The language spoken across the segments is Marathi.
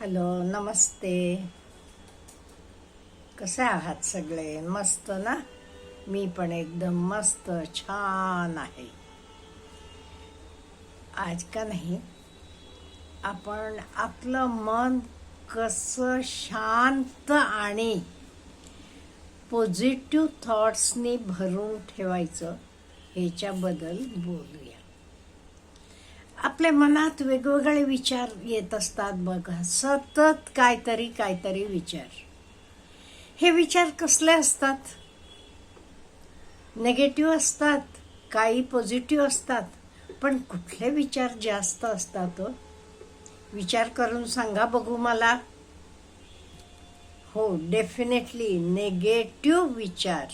हॅलो, नमस्ते. कसे आहात सगळे? मस्त ना? मी पण एकदम मस्त छान आहे. आज का नाही आपण आपलं मन कसं शांत आणि पॉझिटिव्ह थॉट्सनी भरून ठेवायचं ह्याच्याबद्दल बोलूया. आपल्या मनात वेगवेगळे विचार येत असतात बघा, सतत काहीतरी विचार. हे विचार कसले असतात? नेगेटिव्ह असतात, काही पॉझिटिव्ह असतात. पण कुठले विचार जास्त असतात? विचार करून सांगा बघू मला. हो, डेफिनेटली नेगेटिव्ह विचार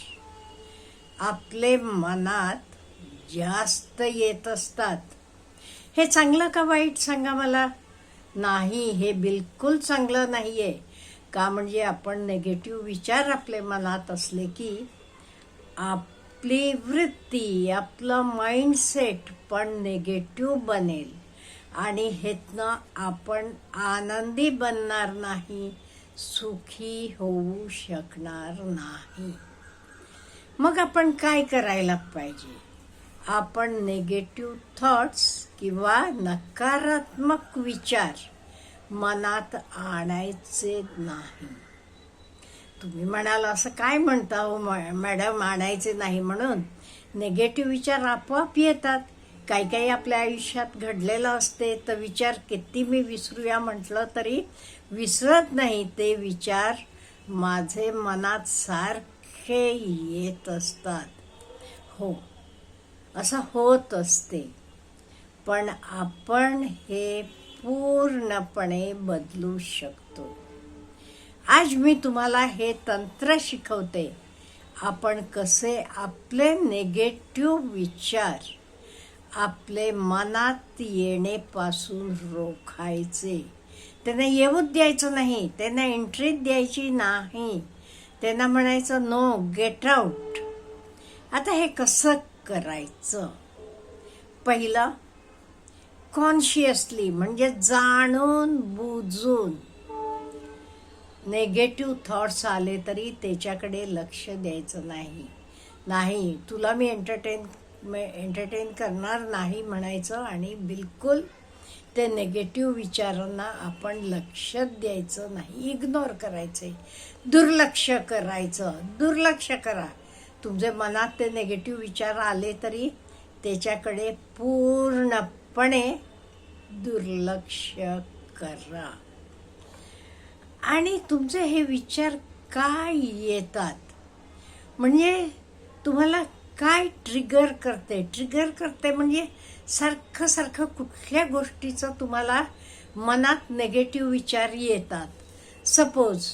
आपले मनात जास्त येत असतात. हे चांगलं का वाईट सांगा मला? नाही, हे बिलकुल चांगलं नाहीये. का म्हणजे आपण नेगेटिव्ह विचार आपल्या मनात असले की आपली वृत्ती, आपलं माइंडसेट पण नेगेटिव्ह बनेल आणि ह्यातनं आपण आनंदी बनणार नाही, सुखी होऊ शकणार नाही. मग आपण काय करायला पाहिजे? आपण नेगेटिव्ह थॉट्स किंवा नकारात्मक विचार मनात आणायचे नाही. तुम्ही म्हणाल असं काय म्हणता हो मॅडम, आणायचे नाही म्हणून? नेगेटिव्ह विचार आपोआप येतात. काही आपल्या आयुष्यात घडलेलं असते तर विचार किती मी विसरूया म्हटलं तरी विसरत नाही. ते विचार माझे मनात सारखे येत असतात. हो, असं होत असते. पण आपण हे पूर्णपणे बदलू शकतो. आज मी तुम्हाला हे तंत्र शिकवते. आपण कसे आपले नेगेटिव्ह विचार आपले मनात येण्यापासून रोखायचे. त्यांना येऊच द्यायचं नाही, त्यांना एंट्री द्यायची नाही. त्यांना म्हणायचं नो, गेट आउट. आता हे कसं करायचं? पहिलं, कॉन्शियसली म्हणजे जाणून बुजून नेगेटिव्ह थॉट्स आले तरी त्याच्याकडे लक्ष द्यायचं नाही. नाही, तुला मी एंटरटेन करणार नाही म्हणायचं आणि बिलकुल ते नेगेटिव्ह विचारांना आपण लक्ष द्यायचं नाही. इग्नोर करायचे, दुर्लक्ष करायचं. दुर्लक्ष करा. तुमच्या मनात ते नेगेटिव्ह विचार आले तरी त्याच्याकडे पूर्णपणे दुर्लक्ष करा. आणि तुमचे हे विचार काय येतात, म्हणजे तुम्हाला काय ट्रिगर करते म्हणजे सारखं कुठल्या गोष्टीचं तुम्हाला मनात नेगेटिव्ह विचार येतात. सपोज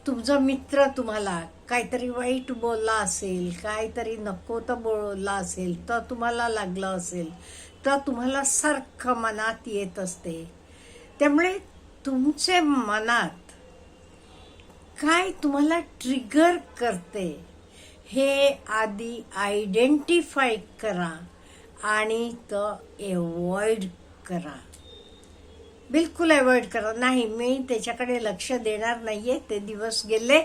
तुमचा मित्र तुम्हाला काहीतरी वाईट बोलला असेल, काहीतरी नको तर बोलला असेल, तर तुम्हाला लागलं असेल, तर तुम्हाला सारखं मनात येत असते. त्यामुळे तुमचे मनात काय तुम्हाला ट्रिगर करते हे आधी आयडेंटिफाय करा आणि तो अवॉइड करा. बिलकुल अवॉइड करा. नाही, मी त्याच्याकडे लक्ष देणार नाहीये, ते दिवस गेले,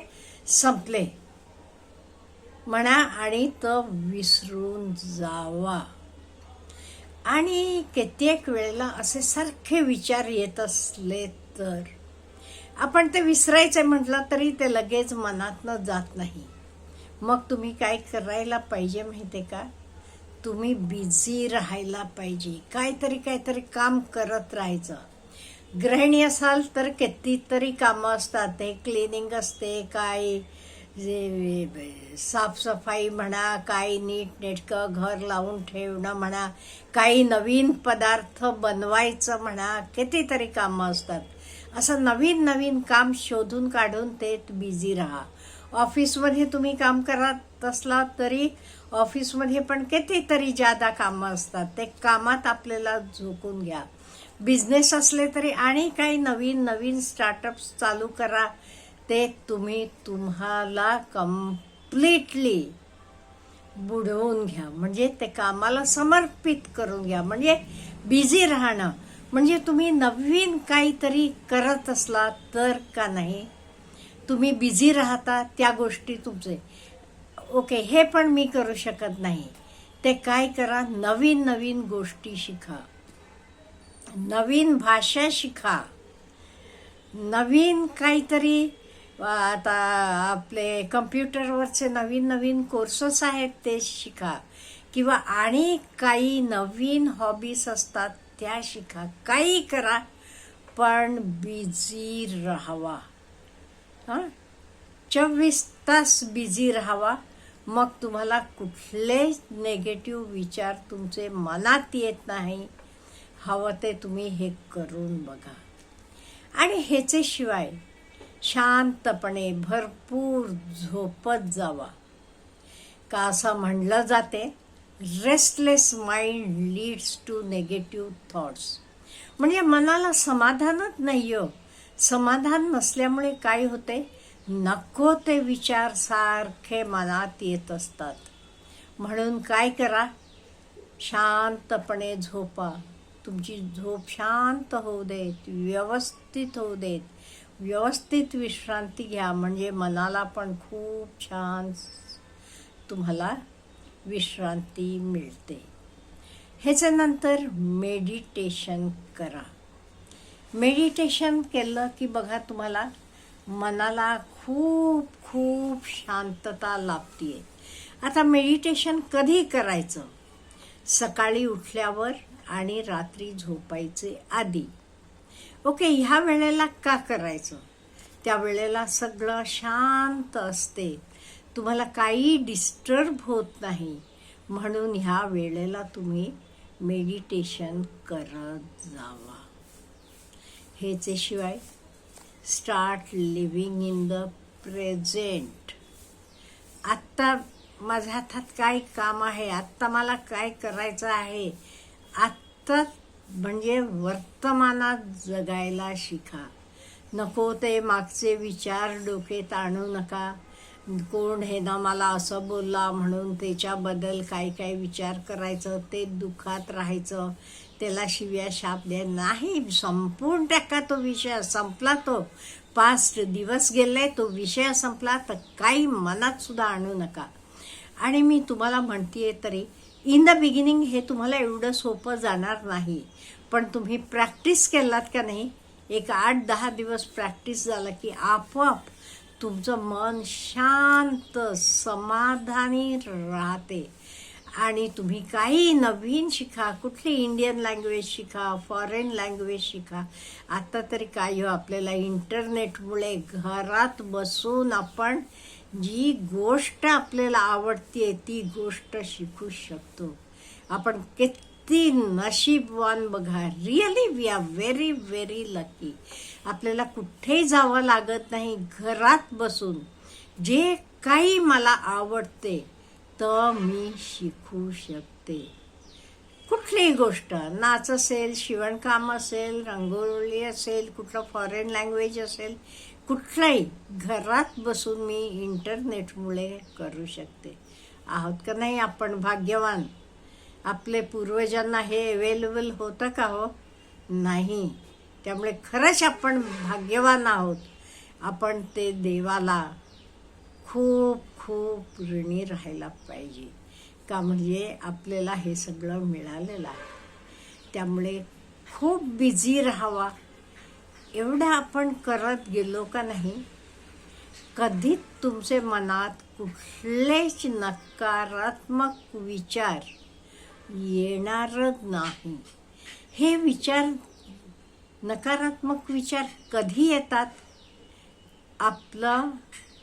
संपले म्हणा आणि तो विसरून जावा. आणि कित्येक वेळेला असे सारखे विचार येत असले तर आपण ते विसरायचे म्हटलं तरी ते लगेच मनातनं जात नाही. मग तुम्ही काय करायला पाहिजे माहिती का? तुम्ही बिझी राहायला पाहिजे. काहीतरी काम करत राहायचं. गृहिणी असाल तर कितीतरी कामं असतात. ते क्लिनिंग असते, काय साफसफाई म्हणा, काही नीटनेटकं घर लावून ठेवणं म्हणा, काही नवीन पदार्थ बनवायचं म्हणा, कितीतरी कामं असतात. असं नवीन काम शोधून काढून ते बिझी राहा. ऑफिसमध्ये तुम्ही काम करत असला तरी ऑफिसमध्ये पण कितीतरी जादा कामं असतात. ते कामात आपल्याला झोकून घ्या. बिझनेस असले तरी आणि काही नवीन स्टार्टअप्स चालू करा. ते तुम्हाला कम्प्लिटली बुडवून घ्या. म्हणजे ते कामाला समर्पित करून घ्या. म्हणजे बिझी राहणं म्हणजे तुम्ही नवीन काहीतरी करत असला तर का नाही तुम्ही बिझी राहता त्या गोष्टी तुमचे ओके हे पण मी करू शकत नाही ते काय करा नवीन नवीन गोष्टी शिका नवीन भाषा शिका नवीन काहीतरी आता आपले कम्प्युटरवरचे नवीन नवीन कोर्सेस आहेत ते शिका किंवा आणि काही नवीन हॉबीज असतात त्या शिका काही करा पण बिझी राहावा 24 तास बिझी राहावा मग तुम्हाला कुठलेच नेगेटिव्ह विचार तुमचे मनात येत नाही हवं ते तुम्ही हे करून बघा आणि ह्याचे शिवाय शांतपणे भरपूर झोपत जावा का असं म्हणलं जाते restless mind leads to negative thoughts म्हणजे मनाला समाधानच नाही हो समाधान नसल्यामुळे काय होते नको ते विचार सारखे मनात येत असतात म्हणून काय करा शांतपणे झोपा तुमची झोप शांत होऊ देत व्यवस्थित होऊ देत व्यवस्थित विश्रांती घ्या म्हणजे मनाला पण खूप छान तुम्हाला विश्रांती मिळते ह्याच्यानंतर मेडिटेशन करा मेडिटेशन केलं की बघा तुम्हाला मनाला खूप खूप शांतता लाभते आता मेडिटेशन कधी करायचं सकाळी उठल्यावर आणि रात्री झोपायचे आधी ओके ह्या वेळेला का करायचं त्या वेळेला सगळं शांत असते तुम्हाला काही डिस्टर्ब होत नाही म्हणून ह्या वेळेला तुम्ही मेडिटेशन करत जावा ह्याच्याशिवाय start living in the present आत्ता माझ्या हातात काय काम आहे आत्ता मला काय करायचं आहे आत्ता म्हणजे वर्तमानात जगायला शिका नको ते मागचे विचार डोक्यात आणू नका कोण हे ना मला असं बोलला म्हणून त्याच्याबद्दल काय काय विचार करायचं ते दुःखात राहायचं त्याला शिव्या शाप द्या नाही संपूर्ण टाका तो विषय संपला तो पास्ट दिवस गेले तो विषय संपला तर काही मनात सुद्धा आणू नका आणि मी तुम्हाला म्हणतेय तरी इन द बिगिनिंग हे तुम्हाला एवढं सोपं जाणार नाही पण तुम्ही प्रॅक्टिस केलात का नाही एक 8-10 दिवस प्रॅक्टिस झालं की आपोआप तुमचं मन शांत समाधानी राहते आणि तुम्ही काही नवीन शिका कुठली इंडियन लँग्वेज शिका फॉरेन लँग्वेज शिका आता तरी काय हो आपल्याला इंटरनेटमुळे घरात बसून आपण जी गोष्ट आपल्याला आवडते ती गोष्ट शिकू शकतो आपण किती नशीबवान बघा really we are very very lucky आपल्याला कुठेही जावं लागत नाही घरात बसून जे काही मला आवडते तर मी शिकू शकते कुठलीही गोष्ट नाच असेल शिवणकाम असेल रंगोळी असेल कुठलं फॉरेन लँग्वेज असेल कुठलाही घरात बसून मी इंटरनेटमुळे करू शकते आहोत का नाही आपण भाग्यवान आपले पूर्वजांना हे अवेलेबल होतं का हो नाही त्यामुळे खरंच आपण भाग्यवान आहोत आपण ते देवाला खूप खूप ऋणी राहायला पाहिजे का म्हणजे आपल्याला हे सगळं मिळालेलं आहे त्यामुळे खूप बिझी राहावा एवढं आपण करत गेलो का नाही कधीच तुमचे मनात कुठलेच नकारात्मक विचार येणारच नाही हे विचार नकारात्मक विचार कधी येतात आपलं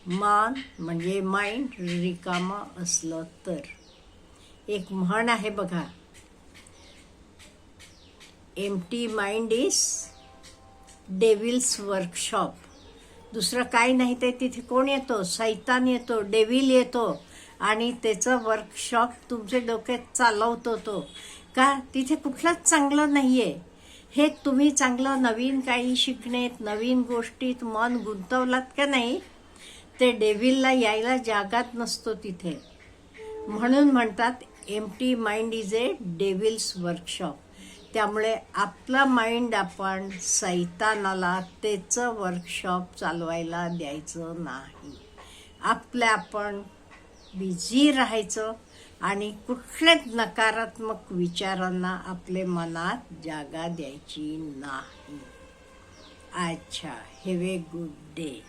मन म्हणजे माइंड रिकामं असलं तर एक म्हण आहे बघा empty mind is devil's workshop दुसरं काय नाही ते तिथे कोण येतो सैतान येतो डेव्हिल येतो आणि त्याचं वर्कशॉप तुमच्या डोक्यात चालवतो तो का तिथे कुठलंच चांगलं नाही आहे हे तुम्ही चांगलं नवीन काही शिकण्यात नवीन गोष्टीत मन गुंतवलात का नाही ते डेव्हिलला यायला जागाच नसतो तिथे म्हणून म्हणतात empty mind is a devil's workshop त्यामुळे आपलं माइंड आपण सैतानाला त्याचं वर्कशॉप चालवायला द्यायचं नाही. आपण बिझी राहायचं आणि कुठल्याच नकारात्मक विचारांना आपले मनात जागा द्यायची नाही. अच्छा, हॅव ए गुड डे.